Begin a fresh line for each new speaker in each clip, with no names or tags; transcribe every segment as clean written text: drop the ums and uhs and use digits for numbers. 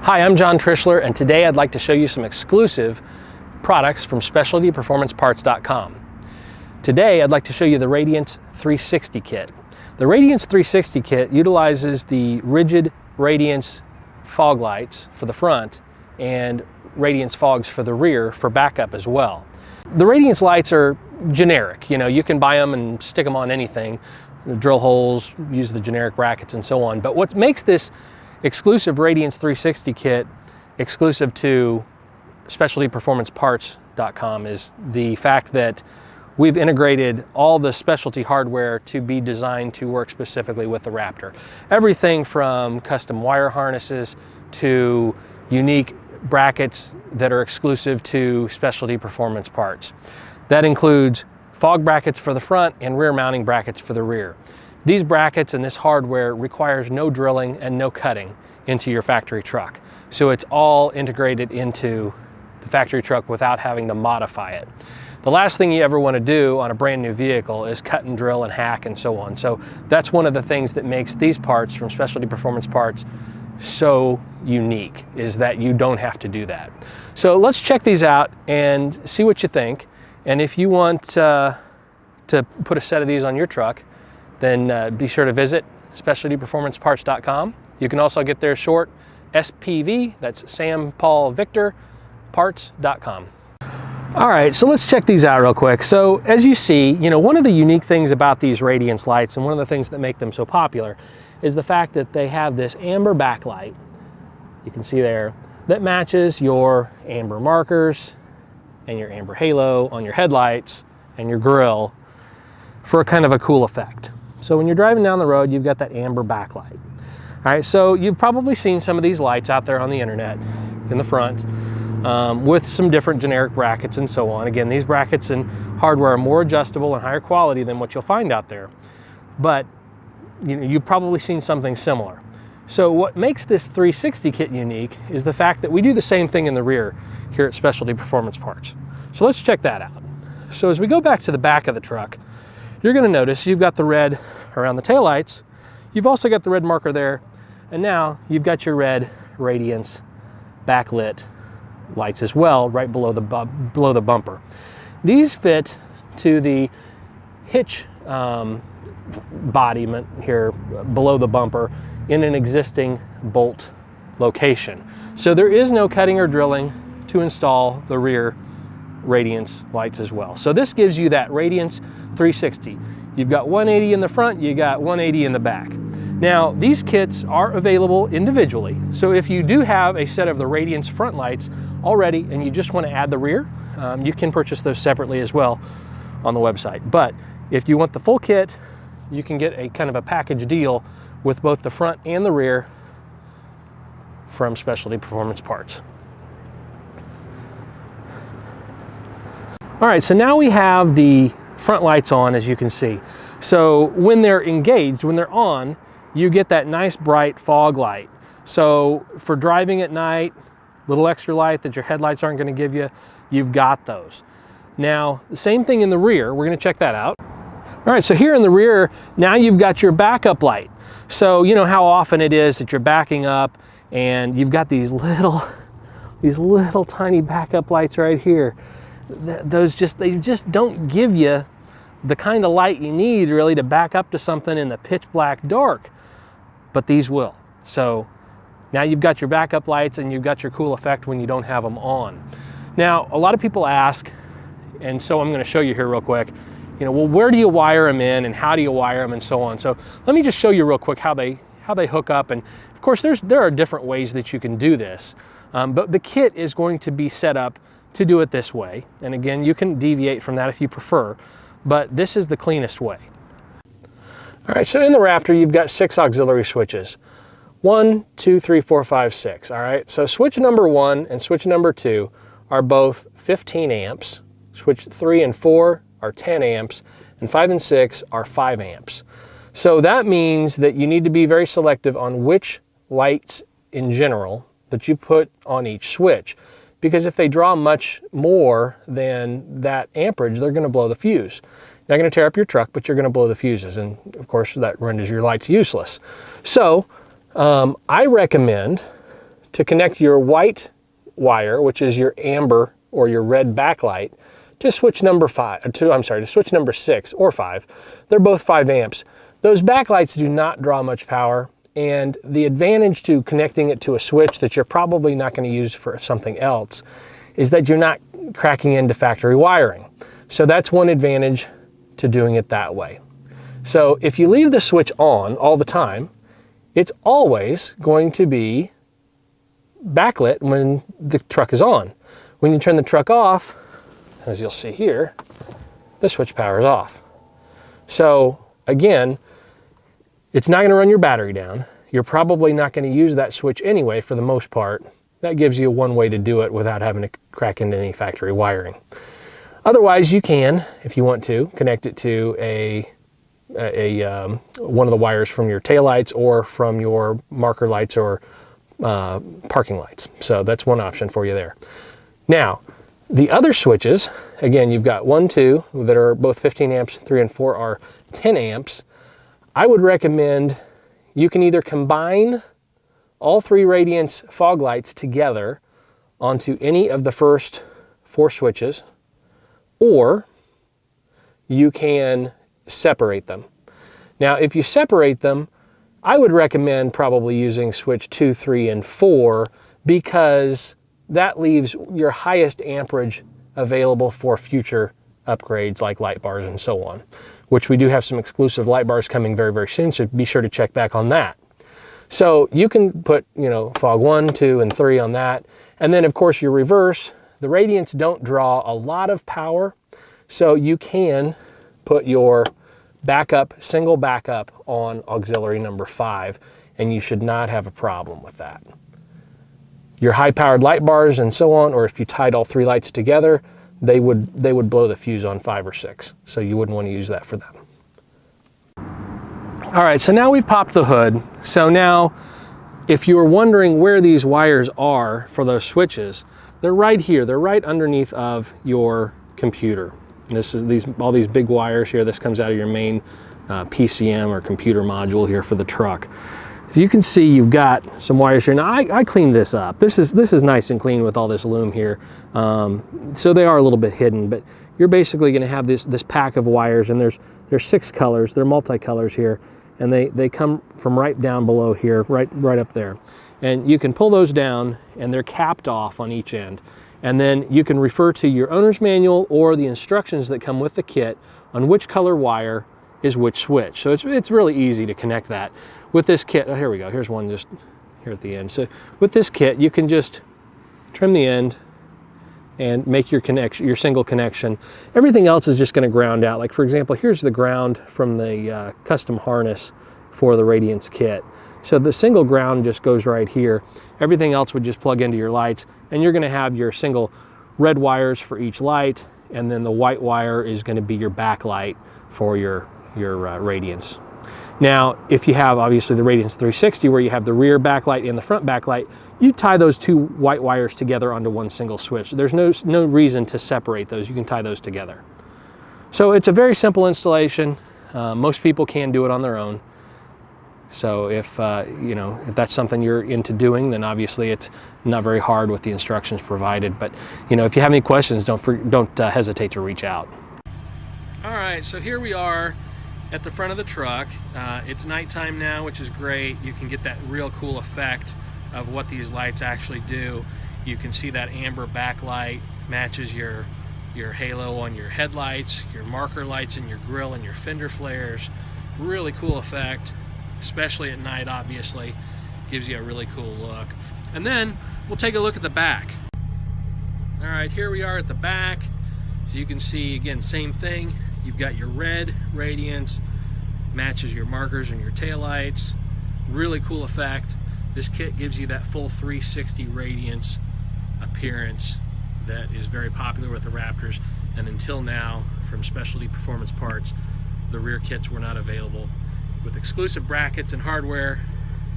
Hi, I'm John Trischler, and today I'd like to show you some exclusive products from SpecialtyPerformanceParts.com. Today I'd like to show you the Radiance 360 kit. The Radiance 360 kit utilizes the rigid Radiance fog lights for the front and Radiance fogs for the rear for backup as well. The Radiance lights are generic. You can buy them and stick them on anything, drill holes, use the generic brackets and so on. But what makes this exclusive Radiance 360 kit exclusive to SpecialtyPerformanceParts.com is the fact that we've integrated all the specialty hardware to be designed to work specifically with the Raptor. Everything from custom wire harnesses to unique brackets that are exclusive to Specialty Performance Parts. That includes fog brackets for the front and rear mounting brackets for the rear. These brackets and this hardware requires no drilling and no cutting into your factory truck. So it's all integrated into the factory truck without having to modify it. The last thing you ever want to do on a brand new vehicle is cut and drill and hack and so on. So that's one of the things that makes these parts from Specialty Performance Parts so unique, is that you don't have to do that. So let's check these out and see what you think. And if you want to put a set of these on your truck, then be sure to visit SpecialtyPerformanceParts.com. You can also get their short SPV, that's Sam Paul Victor, parts.com. All right, so let's check these out real quick. So as you see, one of the unique things about these Radiance lights and one of the things that make them so popular is the fact that they have this amber backlight, you can see there, that matches your amber markers and your amber halo on your headlights and your grille for kind of a cool effect. So when you're driving down the road, you've got that amber backlight. All right, so you've probably seen some of these lights out there on the internet in the front with some different generic brackets and so on. Again, these brackets and hardware are more adjustable and higher quality than what you'll find out there. But you've probably seen something similar. So what makes this 360 kit unique is the fact that we do the same thing in the rear here at Specialty Performance Parts. So let's check that out. So as we go back to the back of the truck, you're going to notice you've got the red around the taillights. You've also got the red marker there. And now you've got your red Radiance backlit lights as well, right below the bumper. These fit to the hitch embodiment here below the bumper in an existing bolt location. So there is no cutting or drilling to install the rear Radiance lights as well. So this gives you that Radiance 360. You've got 180 in the front, you got 180 in the back. Now, these kits are available individually. So if you do have a set of the Radiance front lights already and you just want to add the rear, you can purchase those separately as well on the website. But if you want the full kit, you can get a kind of a package deal with both the front and the rear from Specialty Performance Parts. All right, so now we have the front lights on, as you can see. So when they're engaged, when they're on, you get that nice bright fog light. So for driving at night, little extra light that your headlights aren't going to give you, you've got those. Now, the same thing in the rear. We're going to check that out. All right, so here in the rear, now you've got your backup light. So you know how often it is that you're backing up and you've got these little tiny backup lights right here. They just don't give you the kind of light you need really to back up to something in the pitch black dark, but these will. So now you've got your backup lights and you've got your cool effect when you don't have them on. Now, a lot of people ask, and so I'm going to show you here real quick, well, where do you wire them in and how do you wire them and so on. So let me just show you real quick how they hook up. And of course, there are different ways that you can do this, but the kit is going to be set up to do it this way. And again, you can deviate from that if you prefer, but this is the cleanest way. All right, so in the Raptor, you've got 6 auxiliary switches. 1, 2, 3, 4, 5, 6. All right, so switch number 1 and switch number 2 are both 15 amps. Switch 3 and 4 are 10 amps, and 5 and 6 are 5 amps. So that means that you need to be very selective on which lights in general that you put on each switch, because if they draw much more than that amperage, they're going to blow the fuse. You're not going to tear up your truck, but you're going to blow the fuses, and of course that renders your lights useless. So I recommend to connect your white wire, which is your amber or your red backlight, to switch number 5, to switch number 6 or 5. They're both 5 amps. Those backlights do not draw much power, and the advantage to connecting it to a switch that you're probably not going to use for something else is that you're not cracking into factory wiring. So that's one advantage to doing it that way. So if you leave the switch on all the time, it's always going to be backlit when the truck is on. When you turn the truck off, as you'll see here, the switch power is off. So again, it's not going to run your battery down. You're probably not going to use that switch anyway for the most part. That gives you one way to do it without having to crack into any factory wiring. Otherwise, you can, if you want to, connect it to one of the wires from your taillights or from your marker lights or parking lights. So that's one option for you there. Now, the other switches, again, you've got 1, 2 that are both 15 amps, 3 and 4 are 10 amps. I would recommend you can either combine all 3 Radiance fog lights together onto any of the first 4 switches, or you can separate them. Now, if you separate them, I would recommend probably using switch 2, 3, and 4 because that leaves your highest amperage available for future upgrades like light bars and so on, which we do have some exclusive light bars coming very, very soon, so be sure to check back on that. So you can put, fog 1, 2, and 3 on that. And then of course your reverse, the Radiance don't draw a lot of power, so you can put your backup, single backup on auxiliary number 5, and you should not have a problem with that. Your high-powered light bars and so on, or if you tied all 3 lights together, they would blow the fuse on 5 or 6, so you wouldn't want to use that for them. All right, so now we've popped the hood. So now, if you were wondering where these wires are for those switches, they're right here. They're right underneath of your computer. This is all these big wires here. This comes out of your main PCM or computer module here for the truck. As you can see, you've got some wires here. Now I cleaned this up. This is nice and clean with all this loom here. So they are a little bit hidden, but you're basically going to have this pack of wires, and there's 6 colors. They're multicolors here, and they come from right down below here, right up there. And you can pull those down, and they're capped off on each end. And then you can refer to your owner's manual or the instructions that come with the kit on which color wire is which switch. So it's really easy to connect that. With this kit, oh, here we go, here's one just here at the end. So with this kit, you can just trim the end and make your single connection. Everything else is just going to ground out. Like for example, here's the ground from the custom harness for the Radiance kit. So the single ground just goes right here. Everything else would just plug into your lights, and you're going to have your single red wires for each light, and then the white wire is going to be your backlight for your Radiance. Now, if you have obviously the Radiance 360 where you have the rear backlight and the front backlight, you tie those 2 white wires together onto one single switch. There's no reason to separate those. You can tie those together. So it's a very simple installation. Most people can do it on their own. So if that's something you're into doing, then obviously it's not very hard with the instructions provided. But if you have any questions, don't hesitate to reach out. All right, so here we are at the front of the truck. It's nighttime now, which is great. You can get that real cool effect of what these lights actually do. You can see that amber backlight matches your halo on your headlights, your marker lights in your grill, and your fender flares. Really cool effect, especially at night, obviously. Gives you a really cool look. And then we'll take a look at the back. All right, here we are at the back. As you can see, again, same thing. You've got your red Radiance, matches your markers and your taillights. Really cool effect. This kit gives you that full 360 Radiance appearance that is very popular with the Raptors. And until now, from Specialty Performance Parts, the rear kits were not available. With exclusive brackets and hardware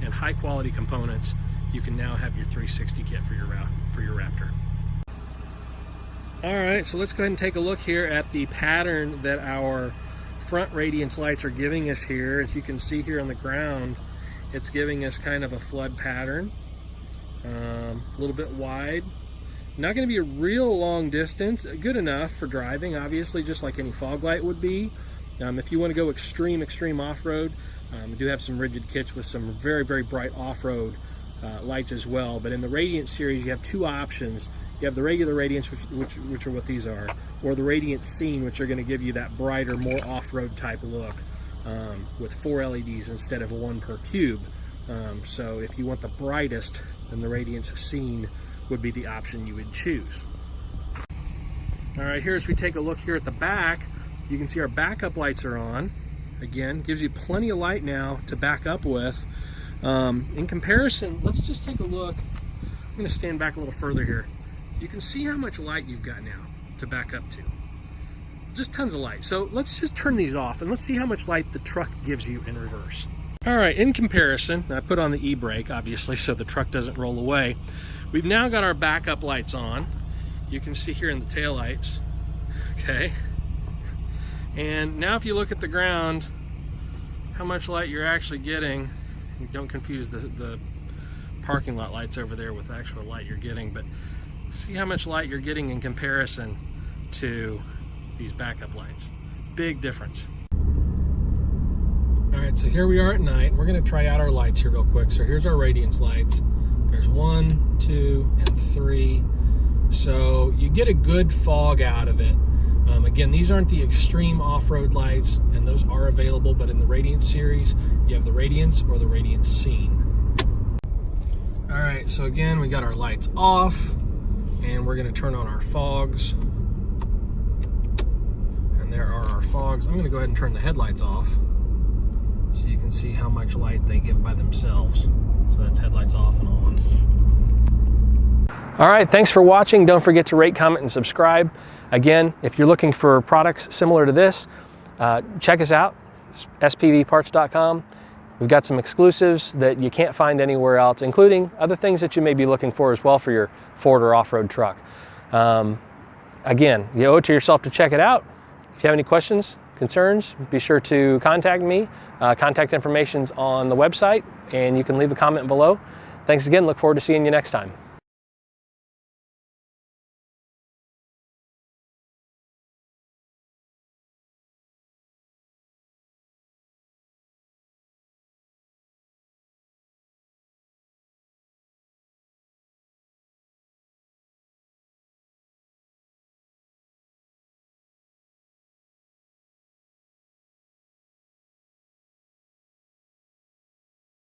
and high quality components, you can now have your 360 kit for your Raptor. All right, so let's go ahead and take a look here at the pattern that our front Radiance lights are giving us here. As you can see here on the ground, it's giving us kind of a flood pattern. a little bit wide. Not going to be a real long distance, good enough for driving, obviously, just like any fog light would be. If you want to go extreme off-road, we do have some rigid kits with some very, very bright off-road lights as well. But in the Radiance series, you have two options. You have the regular Radiance, which are what these are, or the Radiance Scene, which are going to give you that brighter, more off-road type look with 4 LEDs instead of 1 per cube. So if you want the brightest, then the Radiance Scene would be the option you would choose. All right, here as we take a look here at the back, you can see our backup lights are on. Again, gives you plenty of light now to back up with. In comparison, let's just take a look. I'm going to stand back a little further here. You can see how much light you've got now to back up to. Just tons of light. So let's just turn these off and let's see how much light the truck gives you in reverse. All right, in comparison, I put on the e-brake, obviously, so the truck doesn't roll away. We've now got our backup lights on. You can see here in the tail lights, okay? And now if you look at the ground, how much light you're actually getting. Don't confuse the parking lot lights over there with the actual light you're getting, but see how much light you're getting in comparison to these backup lights. Big difference. All right, so here we are at night. We're gonna try out our lights here real quick. So here's our Radiance lights. There's 1, 2, and 3. So you get a good fog out of it. Again, these aren't the extreme off-road lights, and those are available, but in the Radiance series, you have the Radiance or the Radiance Scene. All right, so again, we got our lights off, and we're gonna turn on our fogs. And there are our fogs. I'm gonna go ahead and turn the headlights off so you can see how much light they give by themselves. So that's headlights off and on. All right, thanks for watching. Don't forget to rate, comment, and subscribe. Again, if you're looking for products similar to this, check us out, spvparts.com. We've got some exclusives that you can't find anywhere else, including other things that you may be looking for as well for your Ford or off-road truck. Again, you owe it to yourself to check it out. If you have any questions, concerns, be sure to contact me. Contact information's on the website, and you can leave a comment below. Thanks again. Look forward to seeing you next time.